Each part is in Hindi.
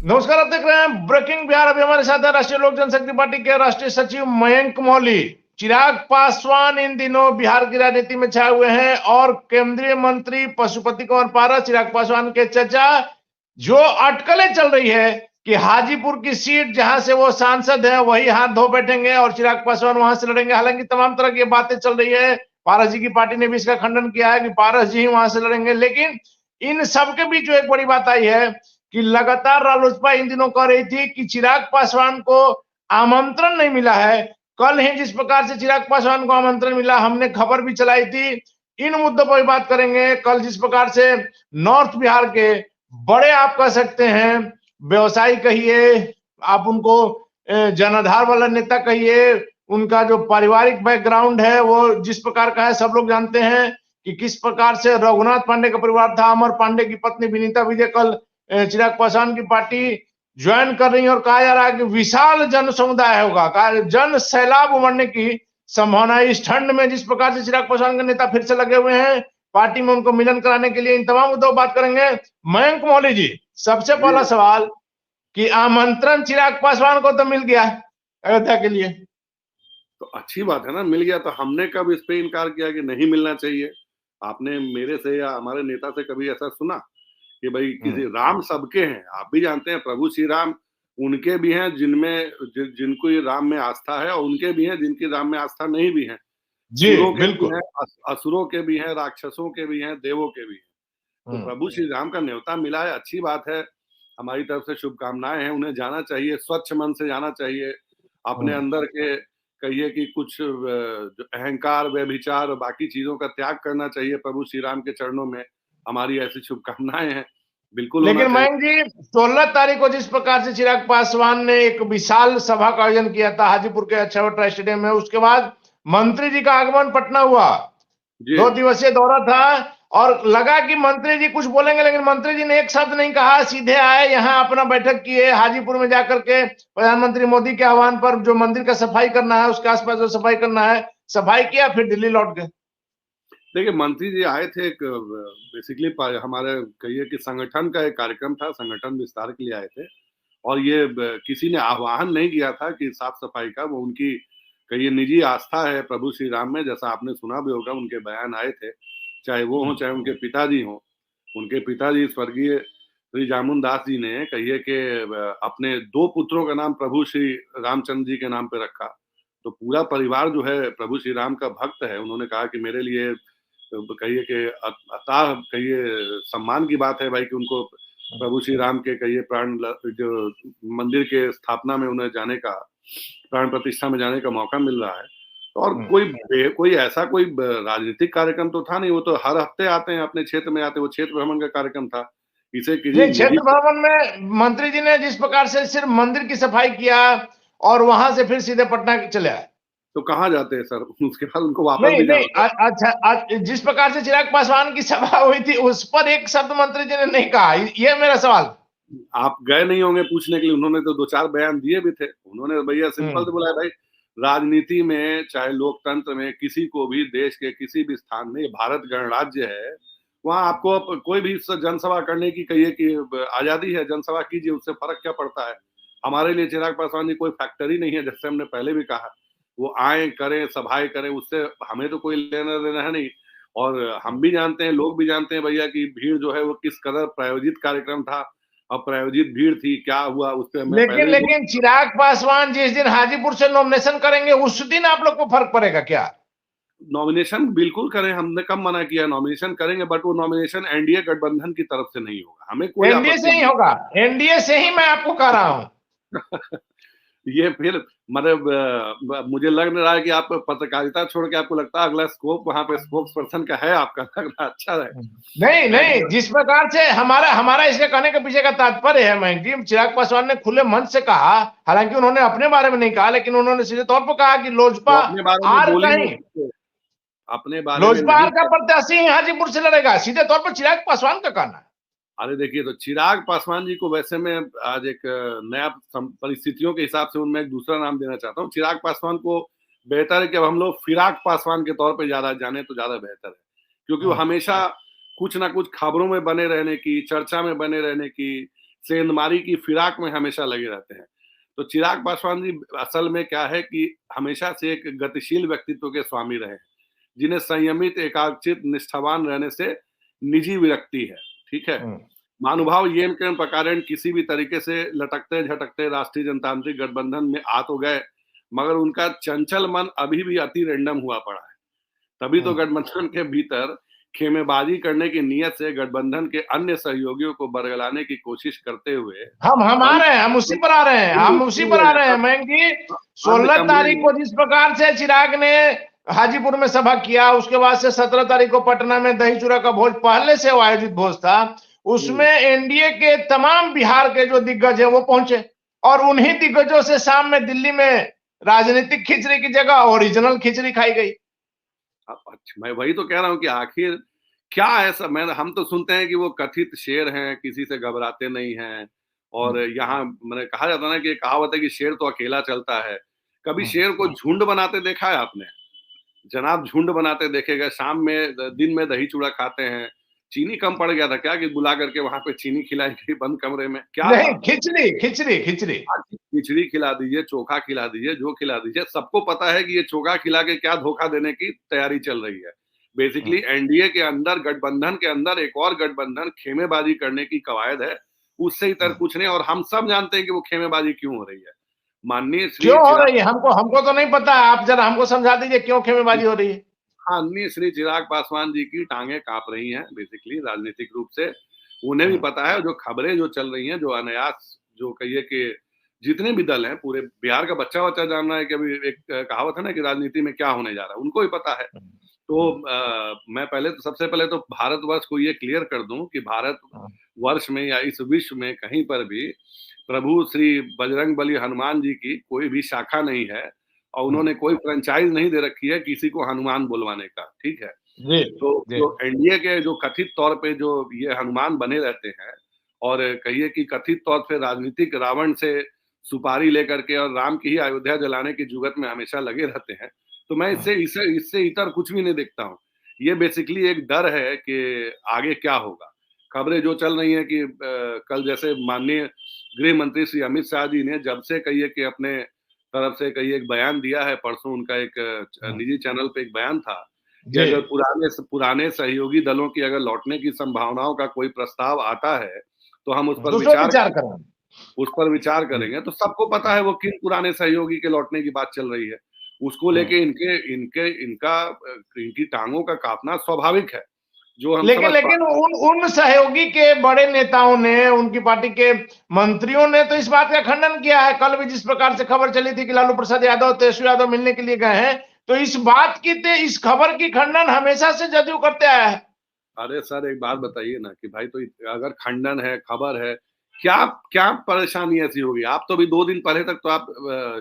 नमस्कार, आप देख रहे हैं ब्रेकिंग बिहार। अभी हमारे साथ है राष्ट्रीय लोक जनशक्ति पार्टी के राष्ट्रीय सचिव मयंक मौली। चिराग पासवान इन दिनों बिहार की राजनीति में छाए हुए हैं और केंद्रीय मंत्री पशुपति कुमार पारस, चिराग पासवान के चचा, जो अटकलें चल रही है कि हाजीपुर की सीट जहां से वो सांसद है वही हाथ धो बैठेंगे और चिराग पासवान वहां से लड़ेंगे। हालांकि तमाम तरह की बातें चल रही है, पारस जी की पार्टी ने भी इसका खंडन किया है कि पारस जी ही वहां से लड़ेंगे। लेकिन इन सबके बीच जो एक बड़ी बात आई है कि लगातार रालोसपा इन दिनों कह रही थी कि चिराग पासवान को आमंत्रण नहीं मिला है। कल ही जिस प्रकार से चिराग पासवान को आमंत्रण मिला, हमने खबर भी चलाई थी। इन मुद्दों पर बात करेंगे। कल जिस प्रकार से नॉर्थ बिहार के बड़े, आप कह सकते हैं व्यवसायी कहिए, आप उनको जनाधार वाला नेता कहिए, उनका जो पारिवारिक बैकग्राउंड है वो जिस प्रकार का है सब लोग जानते हैं कि किस प्रकार से रघुनाथ पांडे का परिवार था। अमर पांडे की पत्नी विनीता विजय कल चिराग पासवान की पार्टी ज्वाइन कर रही है और कहा जा रहा है कि विशाल जन समुदाय होगा, जन सैलाब उमड़ने की संभावना है। इस ठंड में जिस प्रकार से चिराग पासवान के नेता फिर से लगे हुए हैं पार्टी में उनको मिलन कराने के लिए, इन तमाम मुद्दों बात करेंगे। मयंक मौली जी, सबसे पहला सवाल कि आमंत्रण चिराग पासवान को तो मिल गया अयोध्या के लिए, तो अच्छी बात है ना, मिल गया। तो हमने कब इस पे इनकार किया कि नहीं मिलना चाहिए? आपने मेरे से या हमारे नेता से कभी ऐसा सुना कि भाई किसी राम सबके हैं? आप भी जानते हैं प्रभु श्री राम उनके भी हैं जिनमें जिनको ये राम में आस्था है, और उनके भी हैं जिनकी राम में आस्था नहीं भी है। सुरों के भी हैं, असुरों के भी हैं, राक्षसों के भी हैं, देवों के भी हैं। तो प्रभु श्री राम का न्योता मिला है, अच्छी बात है। हमारी तरफ से शुभकामनाएं हैं। उन्हें जाना चाहिए, स्वच्छ मन से जाना चाहिए। अपने अंदर के कहिए कि कुछ अहंकार, व्यभिचार, बाकी चीजों का त्याग करना चाहिए प्रभु श्री राम के चरणों में। हमारी ऐसी शुभकामनाएं हैं, बिल्कुल। लेकिन मयंक जी, 16 तारीख को जिस प्रकार से चिराग पासवान ने एक विशाल सभा का आयोजन किया था हाजीपुर के अक्षयवट स्टेडियम में, उसके बाद मंत्री जी का आगमन पटना हुआ, 2 दिवसीय दौरा था और लगा कि मंत्री जी कुछ बोलेंगे, लेकिन मंत्री जी ने एक शब्द नहीं कहा, सीधे आए यहाँ अपना बैठक किए। हाजीपुर में जाकर के प्रधानमंत्री मोदी के आह्वान पर जो मंदिर का सफाई करना है, उसके आसपास जो सफाई करना है, सफाई किया, फिर दिल्ली लौट गए। देखिए, मंत्री जी आए थे, एक बेसिकली हमारे कहिए कि संगठन का एक कार्यक्रम था, संगठन विस्तार के लिए आए थे। और ये किसी ने आह्वान नहीं किया था कि साफ सफाई का, वो उनकी कहिए निजी आस्था है प्रभु श्री राम में। जैसा आपने सुना भी होगा, उनके बयान आए थे, चाहे वो हों चाहे उनके पिताजी हों। उनके पिताजी स्वर्गीय श्री जामुन दास जी ने कहिए कि अपने 2 पुत्रों का नाम प्रभु श्री रामचंद्र जी के नाम पे रखा। तो पूरा परिवार जो है प्रभु श्री राम का भक्त है। उन्होंने कहा कि मेरे लिए कहिए कि अताह कहिए सम्मान की बात है भाई कि उनको प्रभु श्री राम के कहिए प्राण जो मंदिर के स्थापना में उन्हें जाने का, प्राण प्रतिष्ठा में जाने का मौका मिल रहा है। और कोई ऐसा कोई राजनीतिक कार्यक्रम तो था नहीं। वो तो हर हफ्ते आते हैं, अपने क्षेत्र में आते हैं। वो क्षेत्र भ्रमण का कार्यक्रम था। इसे क्षेत्र भ्रमण में मंत्री जी ने जिस प्रकार से सिर्फ मंदिर की सफाई किया और वहां से फिर सीधे पटना चले आए, तो कहाँ जाते हैं सर? उसके बाद उनको वापस भी जाना। अच्छा, जिस प्रकार से चिराग पासवान की सभा हुई थी उस पर एक शब्द मंत्री जी ने नहीं कहा, ये मेरा सवाल। आप गए नहीं होंगे पूछने के लिए। उन्होंने तो 2-4 बयान दिए भी थे। उन्होंने भैया सिंपल तो बोला, भाई राजनीति में चाहे लोकतंत्र में किसी को भी देश के किसी भी स्थान में, भारत गणराज्य है, वहां आपको कोई भी जनसभा करने की कहिए कि आजादी है। जनसभा कीजिए, उससे फर्क क्या पड़ता है? हमारे लिए चिराग पासवान जी कोई फैक्टरी नहीं है, जैसे हमने पहले भी कहा। वो आए, करें, सभाएं करें, उससे हमें तो कोई लेना देना है नहीं। और हम भी जानते हैं, लोग भी जानते हैं भैया कि भीड़ जो है वो किस कदर प्रायोजित कार्यक्रम था, अप्रायोजित भीड़ थी, क्या हुआ उस पर लेकिन चिराग पासवान जिस दिन हाजीपुर से नॉमिनेशन करेंगे उस दिन आप लोग को फर्क पड़ेगा क्या? नॉमिनेशन बिल्कुल करें, हमने कब मना किया? नॉमिनेशन करेंगे, बट वो नॉमिनेशन एनडीए गठबंधन की तरफ से नहीं होगा। हमें कोई एनडीए से ही होगा, एनडीए से ही मैं आपको कह रहा हूं। ये फिर मतलब मुझे लग रहा है कि आप पत्रकारिता छोड़ के आपको लगता है अगला स्कोप वहां पे स्पोक्स पर्सन का है आपका, लग रहा अच्छा है। नहीं, जिस प्रकार से हमारा इसके कहने के पीछे का तात्पर्य है मयंक जी, चिराग पासवान ने खुले मन से कहा, हालांकि उन्होंने अपने बारे में नहीं कहा, लेकिन उन्होंने सीधे तौर पर कहा कि लोजपा लोजपा आर का प्रत्याशी हाजीपुर से लड़ेगा, सीधे तौर पर चिराग पासवान का कहना है। अरे देखिए, तो चिराग पासवान जी को वैसे मैं आज एक नया परिस्थितियों के हिसाब से उनमें एक दूसरा नाम देना चाहता हूँ। चिराग पासवान को बेहतर है कि अब हम लोग फिराक पासवान के तौर पे ज्यादा जाने तो ज्यादा बेहतर है, क्योंकि वो हमेशा कुछ ना कुछ खबरों में बने रहने की, चर्चा में बने रहने की, सेंधमारी की फिराक में हमेशा लगे रहते हैं। तो चिराग पासवान जी असल में क्या है कि हमेशा से एक गतिशील व्यक्तित्व के स्वामी रहे हैं, जिन्हें संयमित, एकाग्रचित, निष्ठावान रहने से निजी विरक्ति है, ठीक है? महानुभाव येन केन प्रकारेण किसी भी तरीके से लटकते झटकते राष्ट्रीय जनतांत्रिक गठबंधन में आ तो गए, मगर उनका चंचल मन अभी भी अति रैंडम हुआ पड़ा है। तभी तो गठबंधन के भीतर खेमेबाजी करने की नीयत से गठबंधन के अन्य सहयोगियों को बरगलाने की कोशिश करते हुए हम आ रहे हैं, हम उसी पर आ रहे हैं, हम उसी पर आ रहे हैं मयंक जी। 16 तारीख को जिस प्रकार से चिराग ने हाजीपुर में सभा किया, उसके बाद से 17 तारीख को पटना में दही चूड़ा का भोज, पहले से वो आयोजित भोज था, उसमें एनडीए के तमाम बिहार के जो दिग्गज है वो पहुंचे, और उन्हीं दिग्गजों से शाम में दिल्ली में राजनीतिक खिचड़ी की जगह ओरिजिनल खिचड़ी खाई गई। अच्छा, मैं वही तो कह रहा हूं कि आखिर क्या ऐसा, हम तो सुनते हैं कि वो कथित शेर हैं, किसी से घबराते नहीं हैं, और यहाँ मैंने कहा जाता ना कि कहावत है कि शेर तो अकेला चलता है। कभी शेर को झुंड बनाते देखा है आपने? जनाब झुंड बनाते देखे गए, शाम में दिन में दही चूड़ा खाते हैं। चीनी कम पड़ गया था क्या कि बुला करके वहां पे चीनी खिलाई गई बंद कमरे में? क्या नहीं, खिचड़ी खिचड़ी खिचड़ी खिचड़ी खिला दीजिए, चोखा खिला दीजिए, जो खिला दीजिए, सबको पता है कि ये चोखा खिला के क्या धोखा देने की तैयारी चल रही है। बेसिकली एनडीए के अंदर, गठबंधन के अंदर एक और गठबंधन खेमेबाजी करने की कवायद है, उससे इतर कुछ नहीं। और हम सब जानते हैं कि वो खेमेबाजी क्यों हो रही है। माननीय श्री क्यों हो रही है, हमको तो नहीं पता, आप जरा हमको समझा दीजिए क्यों खेमेबाजी हो रही है। माननीय श्री चिराग पासवान जी की टांगे कांप रही हैं बेसिकली राजनीतिक रूप से। उन्हें भी पता है, जो खबरें जो चल रही हैं, जो अनायास, जो कहिए कि जितने भी दल हैं, पूरे बिहार का बच्चा बच्चा जान रहा है कि अभी एक कहावत है ना कि राजनीति में क्या होने जा रहा है, उनको भी पता है। तो मैं सबसे पहले तो भारतवर्ष को ये क्लियर कर दूं कि भारत वर्ष में या इस विश्व में कहीं पर भी प्रभु श्री बजरंगबली हनुमान जी की कोई भी शाखा नहीं है, और उन्होंने कोई फ्रेंचाइज नहीं दे रखी है किसी को हनुमान बुलवाने का, ठीक है? तो जो एनडीए के जो कथित तौर पे जो ये हनुमान बने रहते हैं, और कहिए कि कथित तौर पे राजनीतिक रावण से सुपारी लेकर के और राम की ही अयोध्या जलाने की जुगत में हमेशा लगे रहते हैं, तो मैं इससे इतर कुछ भी नहीं देखता हूँ। ये बेसिकली एक डर है कि आगे क्या होगा। खबरें जो चल रही हैं कि कल जैसे माननीय गृह मंत्री श्री अमित शाह जी ने जब से कहिए कि अपने तरफ से कहिए एक बयान दिया है, परसों उनका एक निजी चैनल पे एक बयान था कि अगर पुराने सहयोगी दलों की अगर लौटने की संभावनाओं का कोई प्रस्ताव आता है तो हम उस पर विचार करेंगे। तो सबको पता है वो किन पुराने सहयोगी के लौटने की बात चल रही है, उसको लेके इनकी टांगों का कांपना स्वाभाविक है। जो हम लेकिन उन सहयोगी के बड़े नेताओं ने, उनकी पार्टी के मंत्रियों ने तो इस बात का खंडन किया है। कल भी जिस प्रकार से खबर चली थी कि लालू प्रसाद यादव तेजस्वी यादव मिलने के लिए गए हैं, तो इस खबर की खंडन हमेशा से जदयू करते आया है। अरे सर, एक बात बताइए ना कि भाई, तो अगर खंडन है, खबर है, क्या परेशानी ऐसी होगी? आप तो भी 2 दिन पहले तक तो आप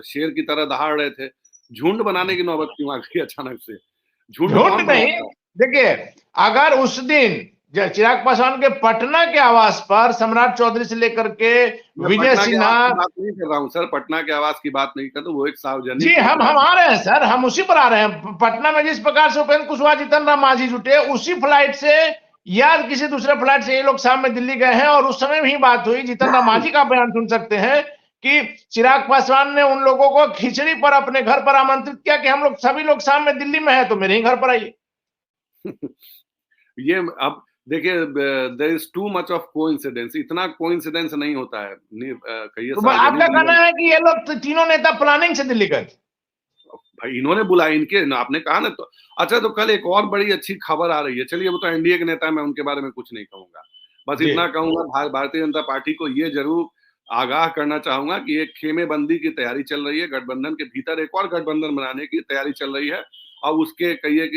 शेर की तरह दहाड़ रहे थे। झुंड बनाने की नौबत क्यों आ गई अचानक से? झुंड नहीं, देखिए, अगर उस दिन चिराग पासवान के पटना के आवास पर सम्राट चौधरी से लेकर के विजय सिन्हा, बात नहीं कर रहा हूँ सर, पटना के आवास की बात नहीं कर, तो वो एक सार्वजनिक, जी हम आ रहे हैं सर, हम उसी पर आ रहे हैं। पटना में जिस प्रकार से उपेंद्र कुशवाहा, जीतन राम मांझी जुटे, उसी फ्लाइट से या किसी दूसरे फ्लाइट से ये लोग शाम में दिल्ली गए हैं, और उस समय भी बात हुई। जीतन राम मांझी का बयान सुन सकते हैं कि चिराग पासवान ने उन लोगों को खिचड़ी पर अपने घर पर आमंत्रित किया कि हम लोग सभी लोग शाम में दिल्ली में हैं, तो मेरे ही घर पर आइए। ये अब देखिए, there is too much of coincidence. इतना कोइंसिडेंस नहीं होता है। तो आपका कहना है कि ये लोग तीनों नेता प्लानिंग से दिल्ली गए? भाई इन्होंने बुलाया, आपने कहा ना। तो अच्छा, तो कल एक और बड़ी अच्छी खबर आ रही है। चलिए, वो तो एनडीए के नेता है, मैं उनके बारे में कुछ नहीं कहूंगा। बस इतना कहूंगा, भारतीय जनता पार्टी को ये जरूर आगाह करना चाहूंगा कि एक खेमेबंदी की तैयारी चल रही है, गठबंधन के भीतर एक और गठबंधन बनाने की तैयारी चल रही है, और उसके कहिए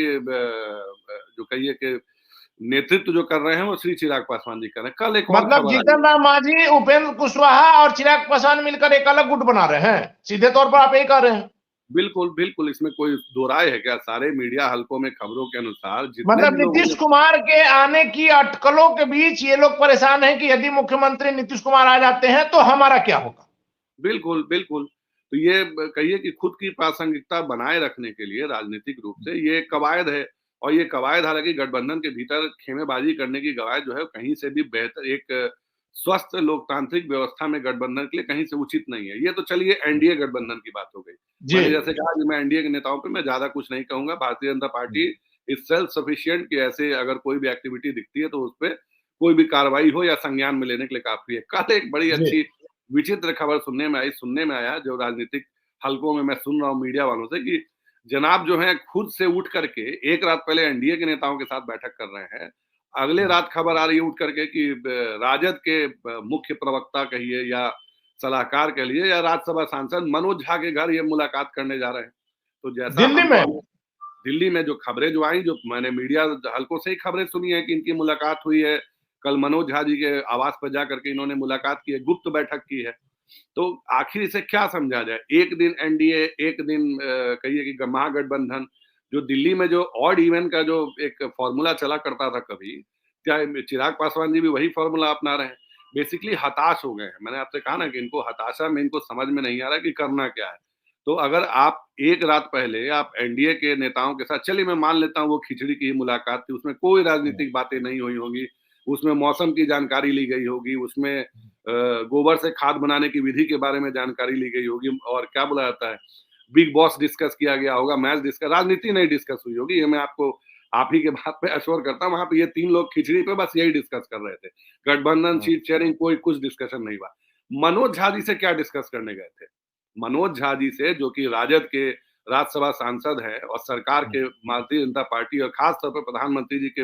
कि नेतृत्व जो कर रहे हैं वो श्री चिराग पासवान जी कर रहे हैं। कल एक मतलब जीतन राम मांझी, उपेंद्र कुशवाहा और चिराग पासवान मिलकर एक अलग गुट बना रहे हैं, सीधे तौर पर आप यही कह रहे हैं? बिल्कुल बिल्कुल, इसमें कोई दो राय है क्या? सारे मीडिया हलकों में खबरों के अनुसार मतलब नीतीश कुमार के आने की अटकलों के बीच ये लोग परेशान हैं कि यदि मुख्यमंत्री नीतीश कुमार आ जाते हैं तो हमारा क्या होगा। बिल्कुल बिल्कुल, तो ये कहिए कि खुद की प्रासंगिकता बनाए रखने के लिए राजनीतिक रूप से ये कवायद है। और ये कवायद हालांकि गठबंधन के भीतर खेमेबाजी करने की कवायद जो है कहीं से भी बेहतर एक स्वस्थ लोकतांत्रिक व्यवस्था में गठबंधन के लिए कहीं से उचित नहीं है। ये तो चलिए एनडीए गठबंधन की बात हो गई। जी। मैंने जैसे कहा कि मैं एनडीए के नेताओं पे मैं ज्यादा कुछ नहीं कहूंगा। Bharatiya Janata party is self sufficient कि ऐसे अगर कोई भी एक्टिविटी दिखती है तो उस पर कोई भी कार्रवाई हो या संज्ञान में लेने के लिए काफी है। कल एक बड़ी जी। अच्छी विचित्र खबर सुनने में आया, जो राजनीतिक हलकों में मैं सुन रहा हूँ मीडिया वालों से, कि जनाब जो है खुद से उठ करके एक रात पहले एनडीए के नेताओं के साथ बैठक कर रहे हैं। अगले रात खबर आ रही है उठ करके कि राजद के मुख्य प्रवक्ता कहिए या सलाहकार कह लिए या राज्यसभा सांसद मनोज झा के घर ये मुलाकात करने जा रहे हैं। तो जैसा दिल्ली हम में। तो दिल्ली में जो खबरें जो आई, जो मैंने मीडिया हलकों से ही खबरें सुनी है कि इनकी मुलाकात हुई है, कल मनोज झा जी के आवास पर जा करके इन्होंने मुलाकात की है, गुप्त बैठक की है। तो आखिर इसे क्या समझा जाए? एक दिन एनडीए, एक दिन कहिए कि महागठबंधन, जो दिल्ली में जो ऑड इवन का जो एक फॉर्मूला चला करता था कभी, क्या चिराग पासवान जी भी वही फॉर्मूला अपना रहे हैं? बेसिकली हताश हो गए हैं। मैंने आपसे कहा ना कि इनको हताशा में इनको समझ में नहीं आ रहा कि करना क्या है। तो अगर आप एक रात पहले आप एनडीए के नेताओं के साथ, चलिए मैं मान लेता हूँ वो खिचड़ी की मुलाकात थी, उसमें कोई राजनीतिक बातें नहीं हुई होंगी, उसमें मौसम की जानकारी ली गई होगी, उसमें गोबर से खाद बनाने की विधि के बारे में जानकारी ली गई होगी, और क्या बोला जाता है, बिग बॉस डिस्कस किया गया होगा, मैच डिस्कस, राजनीति नहीं डिस्कस हुई होगी। ये मैं आपको आप ही के बात पे अश्योर करता हूँ। वहां पे ये तीन लोग खिचड़ी पे बस यही डिस्कस कर रहे थे, गठबंधन, सीट शेयरिंग, कोई कुछ डिस्कशन नहीं हुआ। मनोज झा जी से क्या डिस्कस करने गए थे? मनोज झा जी से, जो कि राजद के राज्यसभा सांसद है और सरकार के, भारतीय जनता पार्टी और खासतौर पर प्रधानमंत्री जी के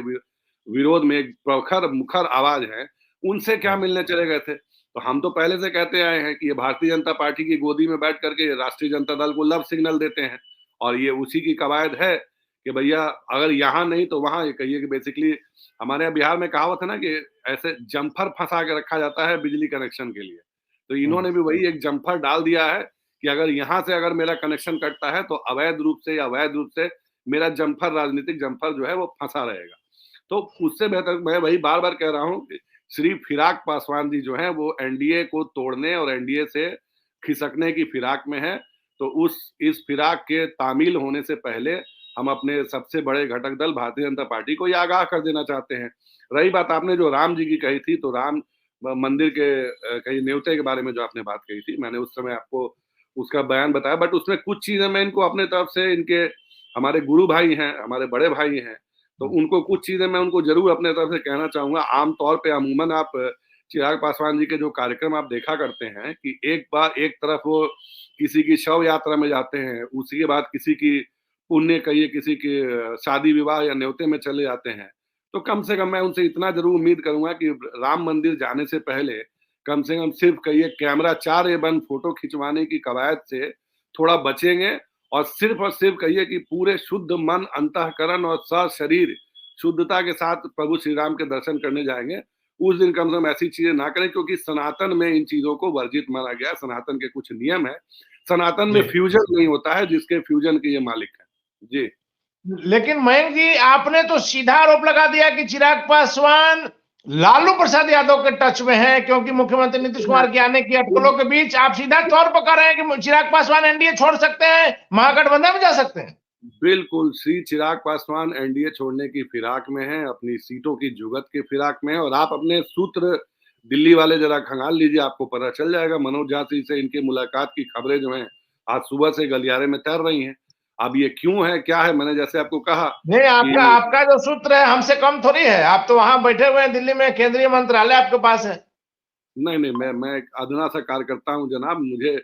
विरोध में एक प्रखर मुखर आवाज है, उनसे क्या मिलने चले गए थे? तो हम तो पहले से कहते आए हैं कि ये भारतीय जनता पार्टी की गोदी में बैठ करके राष्ट्रीय जनता दल को लव सिग्नल देते हैं, और ये उसी की कवायद है कि भैया अगर यहाँ नहीं तो वहां। ये कहिए कि बेसिकली हमारे यहाँ बिहार में कहावत है ना कि ऐसे जम्फर फंसा के रखा जाता है बिजली कनेक्शन के लिए। तो इन्होंने भी वही एक जम्फर डाल दिया है कि अगर यहाँ से अगर मेरा कनेक्शन कटता है तो अवैध रूप से या वैध रूप से मेरा जम्फर, राजनीतिक जम्फर जो है वो फंसा रहेगा। तो उससे बेहतर मैं वही बार बार कह रहा हूँ, श्री फिराक पासवान जी जो है वो एनडीए को तोड़ने और एनडीए से खिसकने की फिराक में है। तो इस फिराक के तामील होने से पहले हम अपने सबसे बड़े घटक दल भारतीय जनता पार्टी को ये आगाह कर देना चाहते हैं। रही बात आपने जो राम जी की कही थी, तो राम मंदिर के कहीं न्योते के बारे में जो आपने बात कही थी, मैंने उस समय आपको उसका बयान बताया, बट उसमें कुछ चीजें मैं इनको अपने तरफ से, इनके हमारे गुरु भाई हैं, हमारे बड़े भाई हैं, तो उनको कुछ चीजें मैं उनको जरूर अपने तरफ से कहना चाहूंगा। आमतौर पे अमूमन आप चिराग पासवान जी के जो कार्यक्रम आप देखा करते हैं कि एक बार एक तरफ वो किसी की शव यात्रा में जाते हैं, उसी के बाद किसी की पुण्य कहिए किसी की शादी विवाह या न्योते में चले जाते हैं। तो कम से कम मैं उनसे इतना जरूर उम्मीद करूंगा कि राम मंदिर जाने से पहले कम से कम सिर्फ कहिए कैमरा 4A1 फोटो खिंचवाने की कवायद से थोड़ा बचेंगे, और सिर्फ कहिए कि पूरे शुद्ध मन, अंतःकरण और शरीर शुद्धता के साथ प्रभु श्री राम के दर्शन करने जाएंगे। उस दिन कम से कम ऐसी चीजें ना करें, क्योंकि सनातन में इन चीजों को वर्जित माना गया। सनातन के कुछ नियम है, सनातन में फ्यूजन नहीं होता है, जिसके फ्यूजन के ये मालिक है जी। लेकिन मयंक जी, आपने तो सीधा आरोप लगा दिया कि चिराग पासवान लालू प्रसाद यादव के टच में है, क्योंकि मुख्यमंत्री नीतीश कुमार के आने की अटकलों के बीच आप सीधा तौर पर कह रहे हैं कि चिराग पासवान एनडीए छोड़ सकते हैं, महागठबंधन में जा सकते हैं। बिल्कुल, श्री चिराग पासवान एनडीए छोड़ने की फिराक में है, अपनी सीटों की जुगत की फिराक में है, और आप अपने सूत्र दिल्ली वाले जरा खंगाल लीजिए, आपको पता चल जाएगा। मनोज झा से इनकी मुलाकात की खबरें जो हैं आज सुबह से गलियारे में तैर रही हैं। अब ये क्यों है, क्या है, मैंने जैसे आपको कहा नहीं, आपका कि आपका जो सूत्र है हमसे कम थोड़ी है। आप तो वहां बैठे हुए हैं दिल्ली में, केंद्रीय मंत्रालय आपके पास है। नहीं, मैं एक अधूना सा कार्यकर्ता हूँ जनाब, मुझे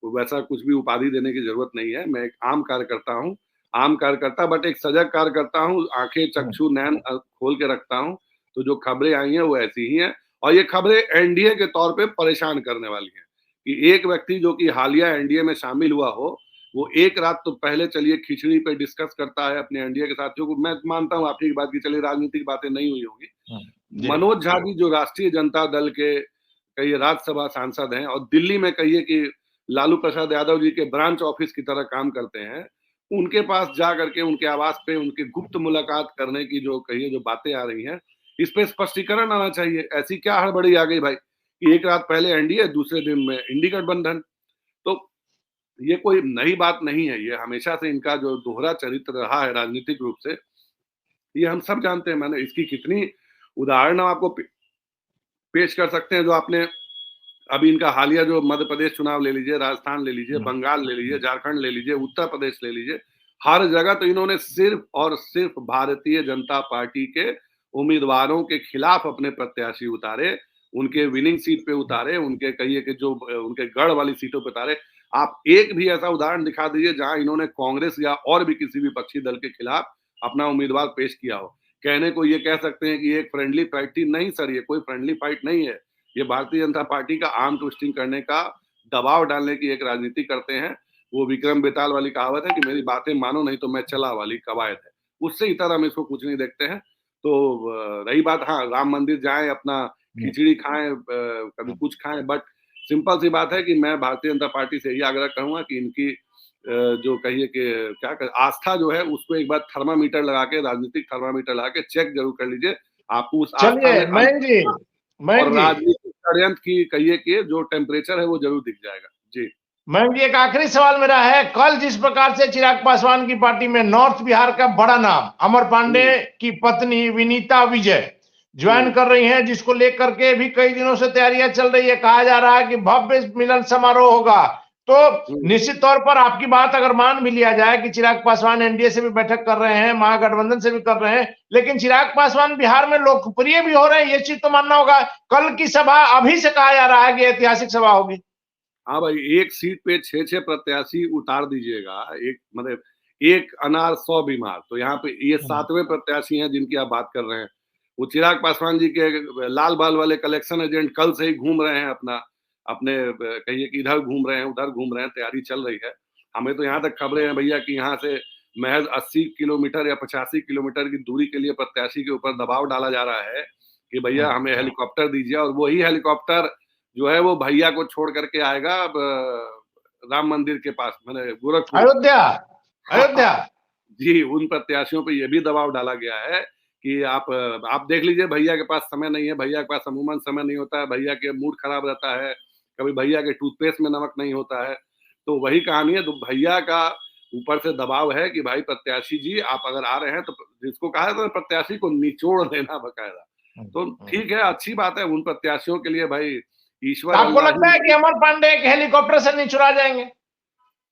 वैसा कुछ भी उपाधि देने की जरूरत नहीं है। मैं एक आम कार्यकर्ता हूँ, आम कार्यकर्ता, बट एक सजग कार्यकर्ता हूँ, आंखें चक्षु नैन खोल के रखता हूँ। तो जो खबरें आई हैं वो ऐसी ही हैं, और ये खबरें एनडीए के तौर पे परेशान करने वाली हैं कि एक व्यक्ति जो कि हालिया एनडीए में शामिल हुआ हो, वो एक रात तो पहले चलिए खिचड़ी पे डिस्कस करता है अपने एनडीए के साथियों को। मैं मानता हूँ आपकी बात की, चलिए राजनीतिक बातें नहीं हुई होंगी। मनोज झा जी जो राष्ट्रीय जनता दल के कहिए राज्यसभा सांसद हैं, और दिल्ली में कहिए कि लालू प्रसाद यादव जी के ब्रांच ऑफिस की तरह काम करते हैं, उनके पास जा करके उनके आवास पे उनके गुप्त मुलाकात करने की जो कहिए जो बातें आ रही हैं, इस पे स्पष्टीकरण आना चाहिए। ऐसी क्या हड़बड़ी आ गई भाई कि एक रात पहले एनडीए, दूसरे दिन में इंडी गठबंधन? तो ये कोई नई बात नहीं है, ये हमेशा से इनका जो दोहरा चरित्र रहा है राजनीतिक रूप से। ये हम सब जानते हैं। मैंने इसकी कितनी उदाहरण हम आपको पेश कर सकते हैं। जो आपने अभी इनका हालिया जो मध्य प्रदेश चुनाव ले लीजिए, राजस्थान ले लीजिए, बंगाल ले लीजिए, झारखंड ले लीजिए, उत्तर प्रदेश ले लीजिए, हर जगह तो इन्होंने सिर्फ और सिर्फ भारतीय जनता पार्टी के उम्मीदवारों के खिलाफ अपने प्रत्याशी उतारे, उनके विनिंग सीट पे उतारे, उनके कहिए कि जो उनके गढ़ वाली सीटों पे उतारे। आप एक भी ऐसा उदाहरण दिखा दीजिए जहां इन्होंने कांग्रेस या और भी किसी भी विपक्षी दल के खिलाफ अपना उम्मीदवार पेश किया हो। कहने को ये कह सकते हैं कि ये एक फ्रेंडली फाइट थी, नहीं सर, ये कोई फ्रेंडली फाइट नहीं है। ये भारतीय जनता पार्टी का आर्म ट्विस्टिंग करने का, दबाव डालने की एक राजनीति करते हैं। वो विक्रम बेताल वाली कहावत है कि मेरी बातें मानो नहीं तो मैं चला वाली कवायद है। उससे इतर हम इसको कुछ नहीं देखते हैं। तो रही बात, हाँ, राम मंदिर जाएं, अपना खिचड़ी खाएं, कभी कुछ खाएं, बट सिंपल सी बात है कि मैं भारतीय जनता पार्टी से यही आग्रह करूंगा कि इनकी जो कहिए कि क्या आस्था जो है उसको एक बार थर्मामीटर लगा के, राजनीतिक थर्मामीटर लगा के चेक जरूर कर लीजिए। आपको उस आस्था चलिए में और राजनीतिक षड्यंत्र की कहिए कि जो टेम्परेचर है वो जरूर दिख जाएगा। जी मयंक जी, एक आखिरी सवाल मेरा है, कल जिस प्रकार से चिराग पासवान की पार्टी में नॉर्थ बिहार का बड़ा नाम अमर पांडे की पत्नी विनीता विजय ज्वाइन कर रही हैं, जिसको लेकर के भी कई दिनों से तैयारियां चल रही है, कहा जा रहा है कि भव्य मिलन समारोह होगा। तो निश्चित तौर पर आपकी बात अगर मान भी लिया जाए कि चिराग पासवान एनडीए से भी बैठक कर रहे हैं, महागठबंधन से भी कर रहे हैं, लेकिन चिराग पासवान बिहार में लोकप्रिय भी हो रहे हैं, ये चीज तो मानना होगा। कल की सभा अभी से कहा जा रहा है कि ऐतिहासिक सभा होगी। हाँ भाई, एक सीट पे 6 प्रत्याशी उतार दीजिएगा, एक मतलब एक अनार 100 बीमार। तो यहाँ पे ये 7वें प्रत्याशी हैं जिनकी आप बात कर रहे हैं। वो चिराग पासवान जी के लाल बाल वाले कलेक्शन एजेंट कल से ही घूम रहे हैं, अपने कहिए कि इधर घूम रहे हैं, उधर घूम रहे हैं, तैयारी चल रही है। हमें तो यहाँ तक खबरें हैं भैया कि यहाँ से महज 80 किलोमीटर या 85 किलोमीटर की दूरी के लिए प्रत्याशी के ऊपर दबाव डाला जा रहा है कि भैया हमें हेलीकॉप्टर दीजिए, और वही हेलीकॉप्टर जो है वो भैया को छोड़ करके आएगा राम मंदिर के पास, मैंने गोरखपुर, अयोध्या। जी, उन प्रत्याशियों पे ये भी दबाव डाला गया है कि आप देख लीजिए, भैया के पास समय नहीं है, भैया के पास अमूमन समय नहीं होता है, भैया के मूड खराब रहता है, कभी भैया के टूथपेस्ट में नमक नहीं होता है। तो वही कहानी है, तो भैया का ऊपर से दबाव है कि भाई प्रत्याशी जी आप अगर आ रहे हैं तो जिसको कहा था प्रत्याशी को निचोड़ देना बकायदा। तो ठीक है, अच्छी बात है उन प्रत्याशियों के लिए भाई, ईश्वर। आपको लगता है कि अमर पांडे एक हेलीकॉप्टर से निचुरा जाएंगे?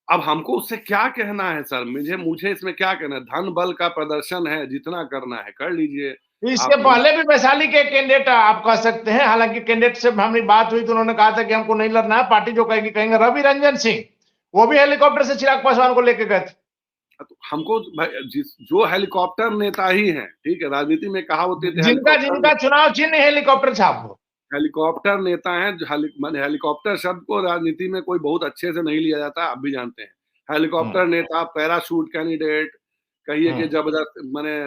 अब हमको उससे क्या कहना है सर, मुझे इसमें क्या कहना है? धन बल का प्रदर्शन है, जितना करना है कर लीजिए। इसके पहले भी वैशाली के कैंडिडेट आप कह सकते हैं, हालांकि कैंडिडेट से हमारी बात हुई तो उन्होंने कहा था कि हमको नहीं लड़ना है, पार्टी जो कहेगी कहेंगे। रवि रंजन सिंह वो भी हेलीकॉप्टर से चिराग पासवान को लेकर गए थे। तो हमको जो हेलीकॉप्टर नेता ही हैं, ठीक है, राजनीति में कहा होती है जिनका चुनाव चिन्ह हेलीकॉप्टर छाप हो, हेलीकॉप्टर नेता हैं। हेलीकॉप्टर शब्द को राजनीति में कोई बहुत अच्छे से नहीं लिया जाता, आप भी जानते हैं। हेलीकॉप्टर नेता, पैराशूट कैंडिडेट, कहिए कि जबरदस्त माने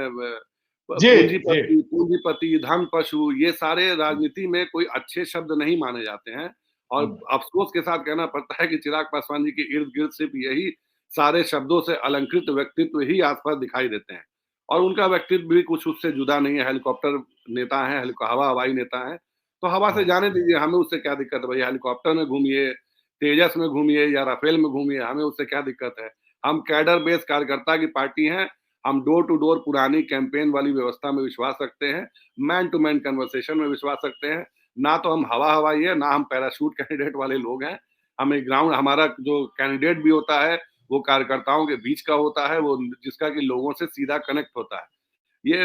पूंजीपति, धन पशु, ये सारे राजनीति में कोई अच्छे शब्द नहीं माने जाते हैं। और अफसोस के साथ कहना पड़ता है कि चिराग पासवान जी के इर्द गिर्द सिर्फ यही सारे शब्दों से अलंकृत व्यक्तित्व ही आसपास दिखाई देते हैं, और उनका व्यक्तित्व भी कुछ उससे जुदा नहीं है। हेलीकॉप्टर नेता है, हवाई नेता है, तो हवा से जाने दीजिए, हमें उससे क्या दिक्कत है भाई? हेलीकॉप्टर में घूमिए, तेजस में घूमिए या राफेल में घूमिए, हमें उससे क्या दिक्कत है? हम कैडर बेस कार्यकर्ता की पार्टी हैं, हम डोर टू डोर पुरानी कैंपेन वाली व्यवस्था में विश्वास रखते हैं, मैन टू मैन कन्वर्सेशन में विश्वास रखते हैं। ना तो हम हवाई है, ना हम पैराशूट कैंडिडेट वाले लोग हैं। हमें ग्राउंड, हमारा जो कैंडिडेट भी होता है वो कार्यकर्ताओं के बीच का होता है, वो जिसका कि लोगों से सीधा कनेक्ट होता है। ये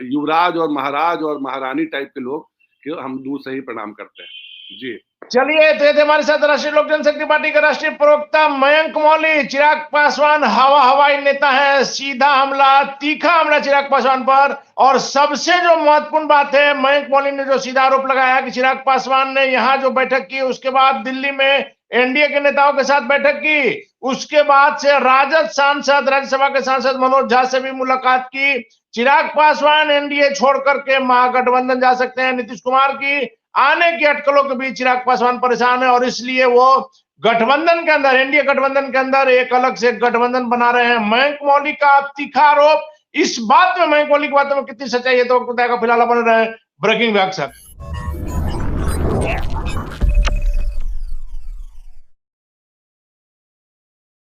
युवराज और महाराज और महारानी टाइप के लोग कि हम दूर से ही प्रणाम करते हैं। जी चलिए, तो ये थे हमारे साथ राष्ट्रीय लोक जनशक्ति पार्टी के राष्ट्रीय प्रवक्ता मयंक मौली। चिराग पासवान हवाई नेता है, सीधा हमला, तीखा हमला चिराग पासवान पर। और सबसे जो महत्वपूर्ण बात है, मयंक मौली ने जो सीधा आरोप लगाया कि चिराग पासवान ने यहाँ जो बैठक की, उसके बाद दिल्ली में एनडीए के नेताओं के साथ बैठक की, उसके बाद से राजद सांसद, राज्यसभा के सांसद मनोज झा से भी मुलाकात की। चिराग पासवान एनडीए छोड़ करके महागठबंधन जा सकते हैं। नीतीश कुमार की आने की अटकलों के बीच चिराग पासवान परेशान है, और इसलिए वो गठबंधन के अंदर, एनडीए गठबंधन के अंदर एक अलग से गठबंधन बना रहे हैं। मयंक मौली का तीखा आरोप, इस बात में मयंक मौली की बातों में कितनी सच्चाई है तो बताएगा। फिलहाल बन रहे हैं ब्रेकिंग व्याख्या।